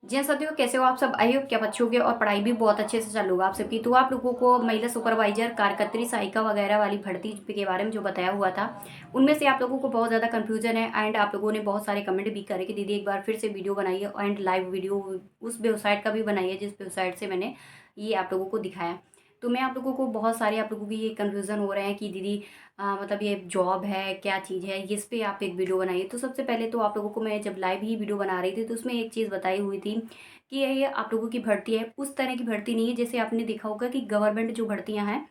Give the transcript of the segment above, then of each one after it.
जी हाँ, साथियों कैसे हो आप सब? आई होप कि आप अच्छे होंगे और पढ़ाई भी बहुत अच्छे से चल होगा आप सबकी। तो आप लोगों को महिला सुपरवाइजर, कार्यकर्त्री, सहायिका वगैरह वाली भर्ती के बारे में जो बताया हुआ था, उनमें से आप लोगों को बहुत ज़्यादा कन्फ्यूजन है एंड आप लोगों ने बहुत सारे कमेंट भी करे कि दीदी एक बार फिर से वीडियो बनाइए एंड लाइव वीडियो उस वेबसाइट का भी बनाइए जिस वेबसाइट से मैंने ये आप लोगों को दिखाया। तो मैं आप लोगों को बहुत सारे आप लोगों की ये कन्फ्यूज़न हो रहे हैं कि दीदी मतलब ये जॉब है, क्या चीज़ है, इस पे आप एक वीडियो बनाइए। तो सबसे पहले तो आप लोगों को मैं जब लाइव ही वीडियो बना रही थी तो उसमें एक चीज़ बताई हुई थी कि ये आप लोगों की भर्ती है, उस तरह की भर्ती नहीं है जैसे आपने देखा होगा कि गवर्नमेंट जो भर्तियां हैं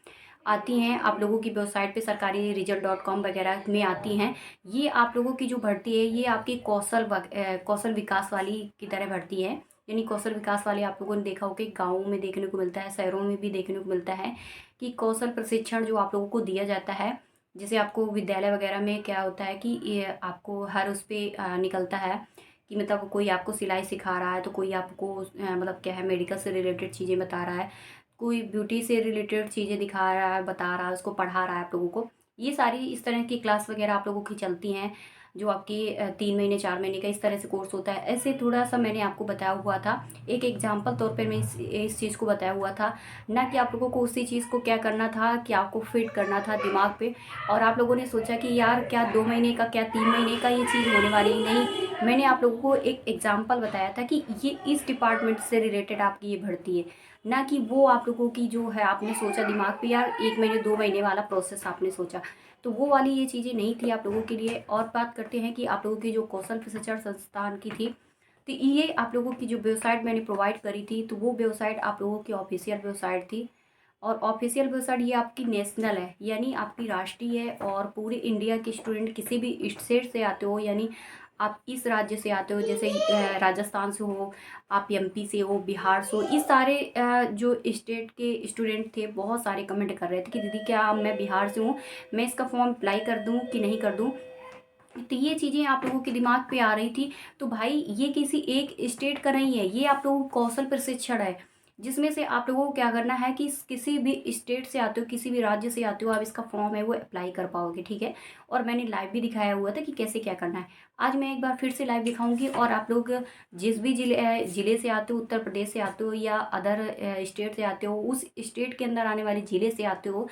आती हैं आप लोगों की वेबसाइट पे सरकारी रिजल्ट.com वगैरह में आती हैं। ये आप लोगों की जो भर्ती है ये आपकी कौशल विकास वाली की तरह भर्ती है। यानी कौशल विकास वाले आप लोगों ने देखा होगा कि गाँवों में देखने को मिलता है, शहरों में भी देखने को मिलता है कि कौशल प्रशिक्षण जो आप लोगों को दिया जाता है। जैसे आपको विद्यालय वगैरह में क्या होता है कि ये आपको हर उस पे निकलता है कि मतलब कोई आपको सिलाई सिखा रहा है, तो कोई आपको मतलब क्या है मेडिकल से रिलेटेड चीज़ें बता रहा है, कोई ब्यूटी से रिलेटेड चीज़ें दिखा रहा है, बता रहा है, उसको पढ़ा रहा है आप लोगों को। ये सारी इस तरह की क्लास वगैरह आप लोगों की चलती हैं, जो आपकी 3 महीने 4 महीने का इस तरह से कोर्स होता है। ऐसे थोड़ा-सा मैंने आपको बताया हुआ था, एक एग्जाम्पल तौर पे मैं इस चीज़ को बताया हुआ था, ना कि आप लोगों को उसी चीज़ को क्या करना था कि आपको फिट करना था दिमाग पे। और आप लोगों ने सोचा कि यार क्या 2 महीने का, क्या 3 महीने का ये चीज़ होने वाली है, नहीं। मैंने आप लोगों को एक एग्जाम्पल बताया था कि ये इस डिपार्टमेंट से रिलेटेड आपकी ये भर्ती है, ना कि वो आप लोगों की जो है आपने सोचा दिमाग पे यार 1 महीने 2 महीने वाला प्रोसेस आपने सोचा। तो वो वाली ये चीज़ें नहीं थी आप लोगों के लिए। और बात करते हैं कि आप लोगों की जो कौशल प्रशिक्षण संस्थान की थी, तो ये आप लोगों की जो वेबसाइट मैंने प्रोवाइड करी थी, तो वो वेबसाइट आप लोगों की ऑफिशियल वेबसाइट थी। और ऑफिशियल वेबसाइट ये आपकी नेशनल है, यानी आपकी राष्ट्रीय है। और पूरे इंडिया के स्टूडेंट किसी भी स्टेट से आते हो, यानी आप इस राज्य से आते हो, जैसे राजस्थान से हो, आप एमपी से हो, बिहार से हो, इस सारे जो स्टेट के स्टूडेंट थे बहुत सारे कमेंट कर रहे थे कि दीदी क्या मैं बिहार से हूँ, मैं इसका फॉर्म अप्लाई कर दूँ कि नहीं कर दूँ। तो ये चीज़ें आप लोगों के दिमाग पे आ रही थी। तो भाई ये किसी एक स्टेट का नहीं है, ये आप लोगों को कौशल प्रशिक्षण है, जिसमें से आप लोगों को क्या करना है कि किसी भी स्टेट से आते हो, किसी भी राज्य से आते हो, आप इसका फॉर्म है वो अप्लाई कर पाओगे, ठीक है। और मैंने लाइव भी दिखाया हुआ था कि कैसे क्या करना है। आज मैं एक बार फिर से लाइव दिखाऊंगी और आप लोग जिस भी जिले से आते हो, उत्तर प्रदेश से आते हो या अदर स्टेट से आते हो, उस स्टेट के अंदर आने वाले जिले से आते हो,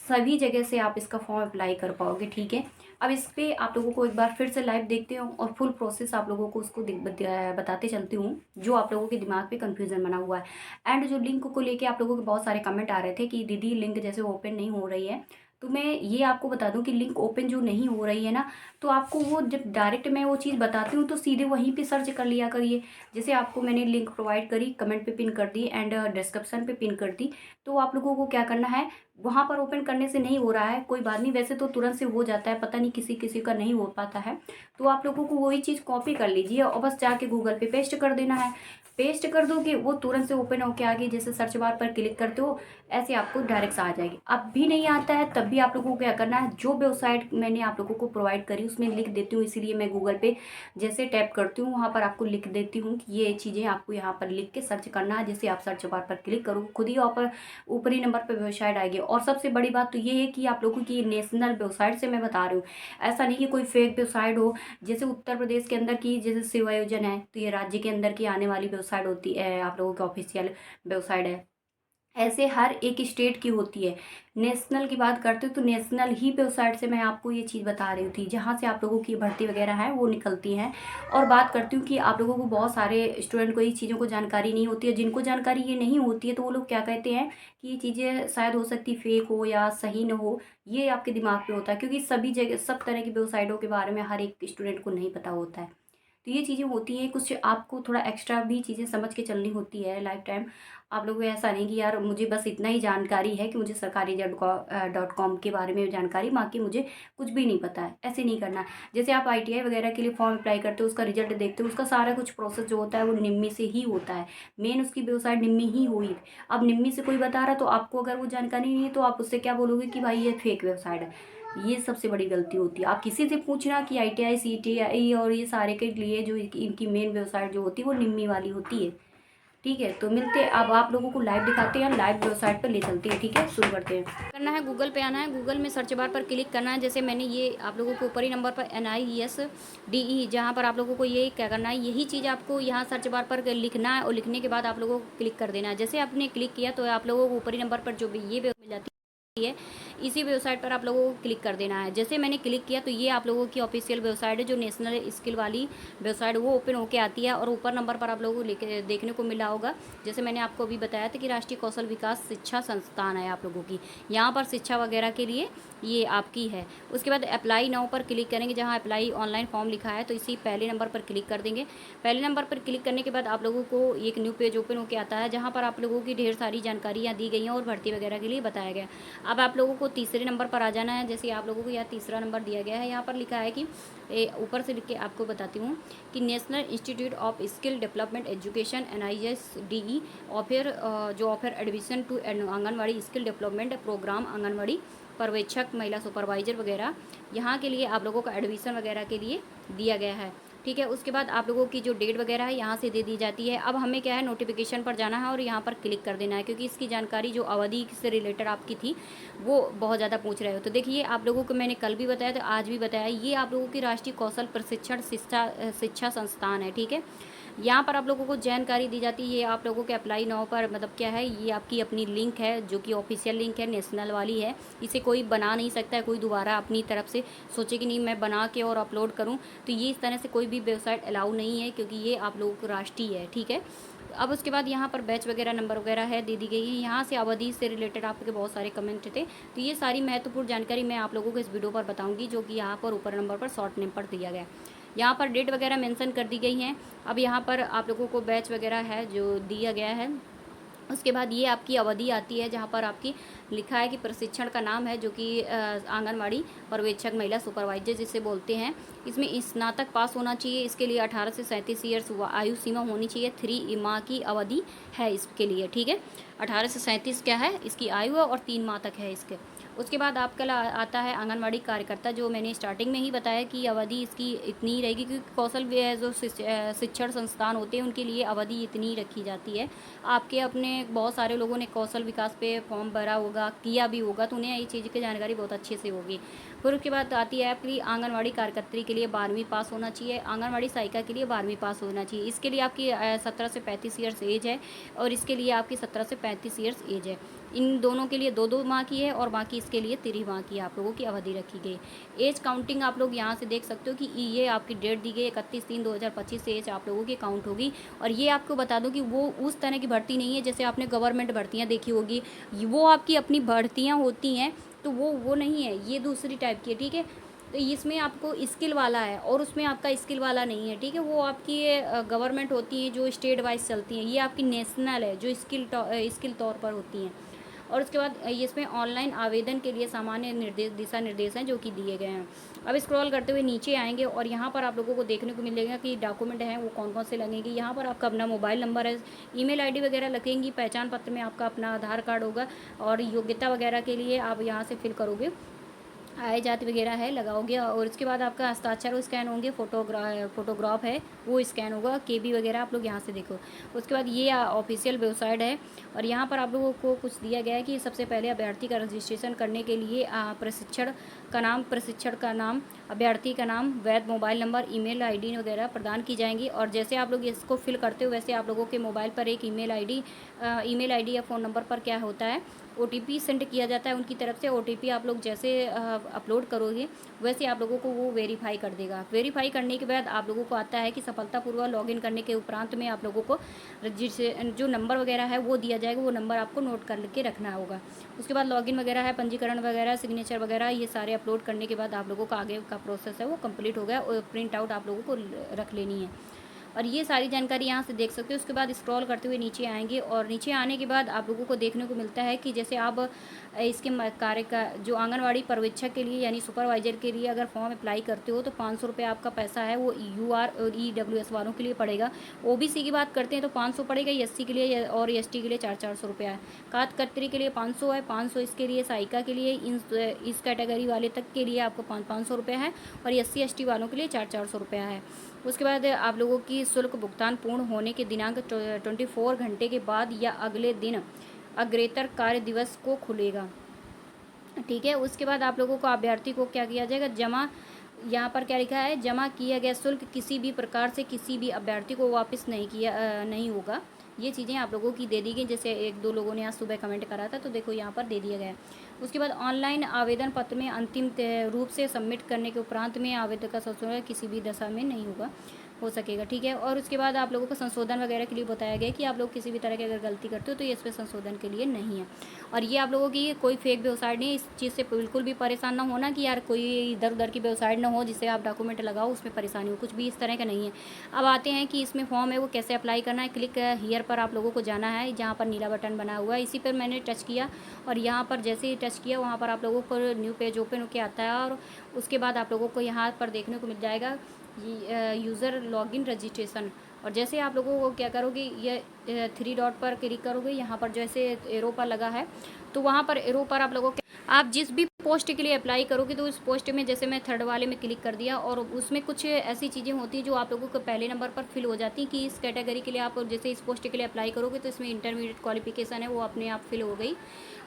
सभी जगह से आप इसका फॉर्म अप्लाई कर पाओगे, ठीक है। अब इस पे आप लोगों को एक बार फिर से लाइव देखते हो और फुल प्रोसेस आप लोगों को उसको बताते चलती हूँ, जो आप लोगों के दिमाग पे कंफ्यूजन बना हुआ है। एंड जो लिंक को लेके आप लोगों के बहुत सारे कमेंट आ रहे थे कि दीदी लिंक जैसे ओपन नहीं हो रही है, तो मैं ये आपको बता दूं कि लिंक ओपन जो नहीं हो रही है ना, तो आपको वो जब डायरेक्ट मैं वो चीज़ बताती हूँ तो सीधे वहीं पे सर्च कर लिया करिए। जैसे आपको मैंने लिंक प्रोवाइड करी, कमेंट पे पिन कर दी एंड डिस्क्रिप्शन पे पिन कर दी। तो आप लोगों को क्या करना है, वहाँ पर ओपन करने से नहीं हो रहा है कोई बात नहीं, वैसे तो तुरंत से हो जाता है, पता नहीं किसी किसी का नहीं हो पाता है। तो आप लोगों को वही चीज़ कॉपी कर लीजिए और बस जाके गूगल पे पेस्ट कर देना है। पेस्ट कर दोगे वो तुरंत से ओपन होके आ गई, जैसे सर्च बार पर क्लिक करते हो ऐसे आपको डायरेक्ट आ जाएगी। अब भी नहीं आता है तब भी आप लोगों को क्या करना है, जो वेबसाइट मैंने आप लोगों को प्रोवाइड करी उसमें लिख देती हूँ, इसीलिए मैं गूगल पे जैसे टैप करती हूँ वहाँ पर आपको लिख देती हूँ कि ये चीज़ें आपको यहाँ पर लिख के सर्च करना है। जैसे आप सर्च बार पर क्लिक करो खुद ही ऊपर ऊपरी नंबर पर वेबसाइट आएगी। और सबसे बड़ी बात तो ये है कि आप लोगों की नेशनल वेबसाइट से मैं बता रही हूँ, ऐसा नहीं कि कोई फेक वेबसाइट हो। जैसे उत्तर प्रदेश के अंदर की जैसे सेवा योजना है, तो ये राज्य के अंदर की आने वाली वेबसाइट होती है, आप लोगों की ऑफिशियल वेबसाइट है। ऐसे हर एक स्टेट की होती है। नेशनल की बात करते हो तो नेशनल ही वेबसाइट से मैं आपको ये चीज़ बता रही थी, जहाँ से आप लोगों की भर्ती वगैरह है वो निकलती हैं। और बात करती हूँ कि आप लोगों को बहुत सारे स्टूडेंट को ये चीज़ों को जानकारी नहीं होती है, जिनको जानकारी ये नहीं होती है तो वो लोग क्या कहते हैं कि ये चीज़ें शायद हो सकती फेक हो या सही न हो। ये आपके दिमाग पे होता है, क्योंकि सभी जगह सब तरह की वेबसाइटों के बारे में हर एक स्टूडेंट को नहीं पता होता है। तो ये चीज़ें होती हैं, कुछ आपको थोड़ा एक्स्ट्रा भी चीज़ें समझ के चलनी होती है लाइफ टाइम। आप लोगों को ऐसा नहीं कि यार मुझे बस इतना ही जानकारी है कि मुझे सरकारी .com के बारे में जानकारी, बाकी मुझे कुछ भी नहीं पता है, ऐसे नहीं करना। जैसे आप आईटीआई वगैरह के लिए फॉर्म अप्लाई करते हो, उसका रिजल्ट देखते हो, उसका सारा कुछ प्रोसेस जो होता है वो निम्मी से ही होता है। मेन उसकी वेबसाइट निम्मी ही हुई। अब निम्मी से कोई बता रहा है तो आपको अगर वो जानकारी नहीं है तो आप उससे क्या बोलोगे कि भाई ये फेक वेबसाइट है। ये सबसे बड़ी गलती होती है। आप किसी से पूछना कि आईटीआई सीटीआई और ये सारे के लिए जो इनकी मेन वेबसाइट जो होती है वो निम्मी वाली होती है। ठीक है, तो मिलते हैं, अब आप लोगों को लाइव दिखाते हैं, लाइव वेबसाइट पर ले चलते हैं। ठीक है, शुरू करते हैं। करना है, गूगल पे आना है, गूगल में सर्च बार पर क्लिक करना है। जैसे मैंने ये आप लोगों को ऊपरी नंबर पर NIESDE, जहाँ पर आप लोगों को ये क्या करना है, यही चीज़ आपको यहाँ सर्च बार पर लिखना है और लिखने के बाद आप लोगों को क्लिक कर देना है। जैसे आपने क्लिक किया तो आप लोगों को ऊपरी नंबर पर जो भी ये मिल जाती है, इसी वेबसाइट पर आप लोगों को क्लिक कर देना है। जैसे मैंने क्लिक किया तो ये आप लोगों की ऑफिशियल वेबसाइट है, जो नेशनल स्किल वाली वेबसाइट, वो ओपन होके आती है। और ऊपर नंबर पर आप लोगों को देखने को मिला होगा, जैसे मैंने आपको अभी बताया था कि राष्ट्रीय कौशल विकास शिक्षा संस्थान है आप लोगों की, यहाँ पर शिक्षा वगैरह के लिए ये आपकी है। उसके बाद अप्लाई नाउ पर क्लिक करेंगे, जहाँ अप्लाई ऑनलाइन फॉर्म लिखा है, तो इसी पहले नंबर पर क्लिक कर देंगे। पहले नंबर पर क्लिक करने के बाद आप लोगों को एक न्यू पेज ओपन होकर आता है, जहाँ पर आप लोगों की ढेर सारी जानकारियाँ दी गई हैं और भर्ती वगैरह के लिए बताया गया। अब आप लोगों को तीसरे नंबर पर आ जाना है। जैसे आप लोगों को यहाँ तीसरा नंबर दिया गया है, यहाँ पर लिखा है कि ऊपर से लिख के आपको बताती हूँ कि national institute of skill development education NISDE offer जो offer admission to anganwadi skill development programme, anganwadi पर्यवेक्षक, महिला सुपरवाइजर वगैरह, यहाँ के लिए आप लोगों को एडमिशन वगैरह के लिए दिया गया है। ठीक है, उसके बाद आप लोगों की जो डेट वगैरह है यहाँ से दे दी जाती है। अब हमें क्या है, नोटिफिकेशन पर जाना है और यहाँ पर क्लिक कर देना है, क्योंकि इसकी जानकारी जो अवधि से रिलेटेड आपकी थी वो बहुत ज़्यादा पूछ रहे हो। तो देखिए, आप लोगों को मैंने कल भी बताया, तो आज भी बताया, ये आप लोगों की राष्ट्रीय कौशल प्रशिक्षण शिक्षा संस्थान है। ठीक है, यहाँ पर आप लोगों को जानकारी दी जाती है। ये आप लोगों के अप्लाई नाउ पर मतलब क्या है, ये आपकी अपनी लिंक है, जो कि ऑफिशियल लिंक है, नेशनल वाली है। इसे कोई बना नहीं सकता है, कोई दोबारा अपनी तरफ से सोचे कि नहीं मैं बना के और अपलोड करूँ, तो ये इस तरह से कोई भी वेबसाइट अलाउ नहीं है, क्योंकि ये आप लोगों को राष्ट्रीय है। ठीक है, अब उसके बाद यहाँ पर बैच वगैरह नंबर वगैरह है दे दी गई है। यहाँ से अवधि से रिलेटेड आपके बहुत सारे कमेंट थे, तो ये सारी महत्वपूर्ण जानकारी मैं आप लोगों को इस वीडियो पर बताऊंगी, जो कि यहाँ पर ऊपर नंबर पर शॉर्ट नेम पर दिया गया। यहाँ पर डेट वगैरह मेंशन कर दी गई हैं। अब यहाँ पर आप लोगों को बैच वगैरह है जो दिया गया है। उसके बाद ये आपकी अवधि आती है, जहाँ पर आपकी लिखा है कि प्रशिक्षण का नाम है, जो कि आंगनवाड़ी पर्यवेक्षक, महिला सुपरवाइजर जिसे बोलते हैं। इसमें स्नातक पास होना चाहिए। इसके लिए 18 से 37 ईयर्स आयु सीमा होनी चाहिए। 3 माह की अवधि है इसके लिए। ठीक है, 18 से 37 क्या है इसकी आयु है, और 3 माह तक है इसके। उसके बाद आपका आता है आंगनवाड़ी कार्यकर्ता, जो मैंने स्टार्टिंग में ही बताया कि अवधि इसकी इतनी ही रहेगी, क्योंकि कौशल जो शिक्षण संस्थान होते हैं उनके लिए अवधि इतनी ही रखी जाती है। आपके अपने बहुत सारे लोगों ने कौशल विकास पे फॉर्म भरा होगा, किया भी होगा, तो उन्हें ये चीज़ की जानकारी बहुत अच्छे से होगी। फिर उसके बाद आती है आपकी आंगनवाड़ी कार्यकर्त्री के लिए 12वीं पास होना चाहिए। आंगनवाड़ी सहायिका के लिए 12वीं पास होना चाहिए। इसके लिए आपकी 17 से 35 ईयर्स एज है, और इसके लिए आपकी 17 से 35 ईयर्स एज है। इन दोनों के लिए 2-2 माह की है, और बाकी इसके लिए 3 माह की आप लोगों की अवधि रखी गई। एज काउंटिंग आप लोग यहाँ से देख सकते हो कि ये आपकी डेट दी गई 31/3/2025 से एज आप लोगों की काउंट होगी। और ये आपको बता दूं कि वो उस तरह की भर्ती नहीं है जैसे आपने गवर्नमेंट भर्तियाँ देखी होगी, वो आपकी अपनी भर्तियाँ होती हैं, तो वो नहीं है, ये दूसरी टाइप की है। ठीक है, तो इसमें आपको स्किल वाला है और उसमें आपका स्किल वाला नहीं है। ठीक है, वो आपकी गवर्नमेंट होती है जो स्टेट वाइज चलती हैं, ये आपकी नेशनल है जो स्किल तौर पर होती हैं। और उसके बाद इसमें ऑनलाइन आवेदन के लिए सामान्य दिशा निर्देश हैं जो कि दिए गए हैं। अब स्क्रॉल करते हुए नीचे आएंगे, और यहाँ पर आप लोगों को देखने को मिलेगा कि डॉक्यूमेंट हैं वो कौन कौन से लगेंगे। यहाँ पर आपका अपना मोबाइल नंबर है, ईमेल आईडी वगैरह लगेंगी। पहचान पत्र में आपका अपना आधार कार्ड होगा, और योग्यता वगैरह के लिए आप यहाँ से फिल करोगे, आय जाति वगैरह है लगाओगे। और इसके बाद आपका हस्ताक्षर स्कैन होंगे, फोटोग्राफ है वो स्कैन होगा, KB वगैरह आप लोग यहाँ से देखो। उसके बाद ये ऑफिशियल वेबसाइट है, और यहाँ पर आप लोगों को कुछ दिया गया है कि सबसे पहले अभ्यर्थी का रजिस्ट्रेशन करने के लिए प्रशिक्षण का नाम, अभ्यर्थी का नाम, वैध मोबाइल नंबर, ईमेल आईडी वगैरह प्रदान की जाएंगी। और जैसे आप लोग इसको फिल करते हो, वैसे आप लोगों के मोबाइल पर एक ईमेल आईडी या फ़ोन नंबर पर क्या होता है, OTP सेंड किया जाता है उनकी तरफ से। OTP आप लोग जैसे अपलोड करोगे, वैसे आप लोगों को वो वेरीफाई कर देगा। वेरीफाई करने के बाद आप लोगों को आता है कि सफलतापूर्वक लॉगिन करने के उपरांत में आप लोगों को रजिस्ट्रेशन जो नंबर वगैरह है वो दिया जाएगा, वो नंबर आपको नोट करके रखना होगा। उसके बाद लॉगिन वगैरह है, पंजीकरण वगैरह, सिग्नेचर वगैरह, ये सारे अपलोड करने के बाद आप लोगों का आगे का प्रोसेस है वो कंप्लीट हो गया, और प्रिंट आउट आप लोगों को रख लेनी है। और ये सारी जानकारी यहाँ से देख सकते हो। उसके बाद स्क्रॉल करते हुए नीचे आएंगे, और नीचे आने के बाद आप लोगों को देखने को मिलता है कि जैसे आप इसके कार्य का जो आंगनवाड़ी पर्यवेक्षक के लिए यानी सुपरवाइजर के लिए अगर फॉर्म अप्लाई करते हो, तो 500 रुपये आपका पैसा है वो UR और EWS वालों के लिए पड़ेगा। OBC की बात करते हैं तो 500 पड़ेगा, SC के लिए और ST के लिए 400 रुपया है। कार्यकर्त्री के लिए 500 है, 500 इसके लिए सहायिका के लिए, इस कैटेगरी वाले तक के लिए आपको 500 रुपये है, और SC ST वालों के लिए 400 रुपया है। उसके बाद आप लोगों की शुल्क भुगतान पूर्ण होने के दिनांक 24 घंटे के बाद या अगले दिन अग्रेतर कार्य दिवस को खुलेगा। ठीक है, उसके बाद आप लोगों को अभ्यर्थी को क्या किया जाएगा, जमा, यहाँ पर क्या लिखा है, जमा किया गया शुल्क किसी भी प्रकार से किसी भी अभ्यर्थी को वापस नहीं होगा। ये चीज़ें आप लोगों की दे दी गई, जैसे एक दो लोगों ने आज सुबह कमेंट करा था, तो देखो यहाँ पर दे दिया गया है। उसके बाद ऑनलाइन आवेदन पत्र में अंतिम रूप से सबमिट करने के उपरांत में आवेदन का संशोधन किसी भी दशा में नहीं हो सकेगा। ठीक है, और उसके बाद आप लोगों को संशोधन वगैरह के लिए बताया गया कि आप लोग किसी भी तरह की अगर गलती करते हो तो ये इस पर संशोधन के लिए नहीं है। और ये आप लोगों की कोई फेक वेबसाइट नहीं है, इस चीज़ से बिल्कुल भी परेशान ना होना कि यार कोई इधर उधर की वेबसाइट ना हो जिससे आप डॉक्यूमेंट लगाओ उसमें परेशानी हो, कुछ भी इस तरह का नहीं है। अब आते हैं कि इसमें फॉर्म है वो कैसे अप्लाई करना है। क्लिक हियर पर आप लोगों को जाना है, जहाँ पर नीला बटन बना हुआ है, इसी पर मैंने टच किया और यहाँ पर जैसे ही टच किया वहाँ पर आप लोगों को न्यू पेज ओपन होकर आता है और उसके बाद आप लोगों को यहाँ पर देखने को मिल जाएगा यूज़र लॉगिन रजिस्ट्रेशन। और जैसे आप लोगों को क्या करोगे, ये 3 डॉट पर क्लिक करोगे, यहाँ पर जैसे एरो पर लगा है तो वहाँ पर एरो पर आप लोगों को आप जिस भी पोस्ट के लिए अप्लाई करोगे तो उस पोस्ट में जैसे मैं थर्ड वाले में क्लिक कर दिया और उसमें कुछ ऐसी चीज़ें होती हैं जो आप लोगों को पहले नंबर पर फिल हो जाती हैं कि इस कैटेगरी के लिए आप जैसे इस पोस्ट के लिए अप्लाई करोगे तो इसमें इंटरमीडिएट क्वालिफिकेशन है वो अपने आप फिल हो गई।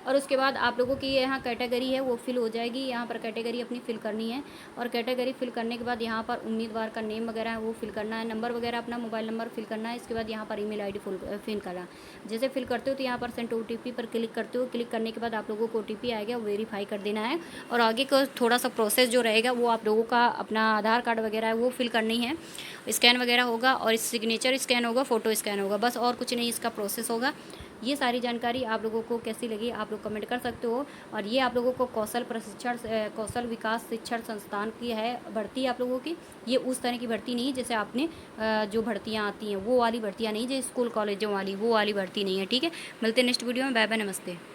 और उसके बाद आप लोगों की यहाँ कैटेगरी है वो फिल हो जाएगी, यहाँ पर कैटेगरी अपनी फिल करनी है और कैटेगरी फिल करने के बाद यहाँ पर उम्मीदवार का नेम वगैरह है वो फिल करना है, नंबर वगैरह अपना मोबाइल नंबर फिल करना है। इसके बाद यहाँ पर ईमेल आईडी फिल करना। जैसे फिल करते हो तो यहाँ पर सेंड OTP पर क्लिक करते हो, क्लिक करने के बाद आप लोगों को OTP आएगा, वो वेरीफाई कर देना है और आगे का थोड़ा सा प्रोसेस जो रहेगा वो आप लोगों का अपना आधार कार्ड वगैरह है वो फिल करनी है, स्कैन वगैरह होगा और सिग्नेचर स्कैन होगा, फ़ोटो स्कैन होगा, बस और कुछ नहीं इसका प्रोसेस होगा। ये सारी जानकारी आप लोगों को कैसी लगी आप लोग कमेंट कर सकते हो। और ये आप लोगों को कौशल विकास शिक्षण संस्थान की है भर्ती आप लोगों की। ये उस तरह की भर्ती नहीं जैसे आपने जो भर्तियाँ आती हैं वो वाली भर्तियाँ नहीं, जो स्कूल कॉलेजों वाली वो वाली भर्ती नहीं है। ठीक है, मिलते हैं नेक्स्ट वीडियो में, बाय बाय, नमस्ते।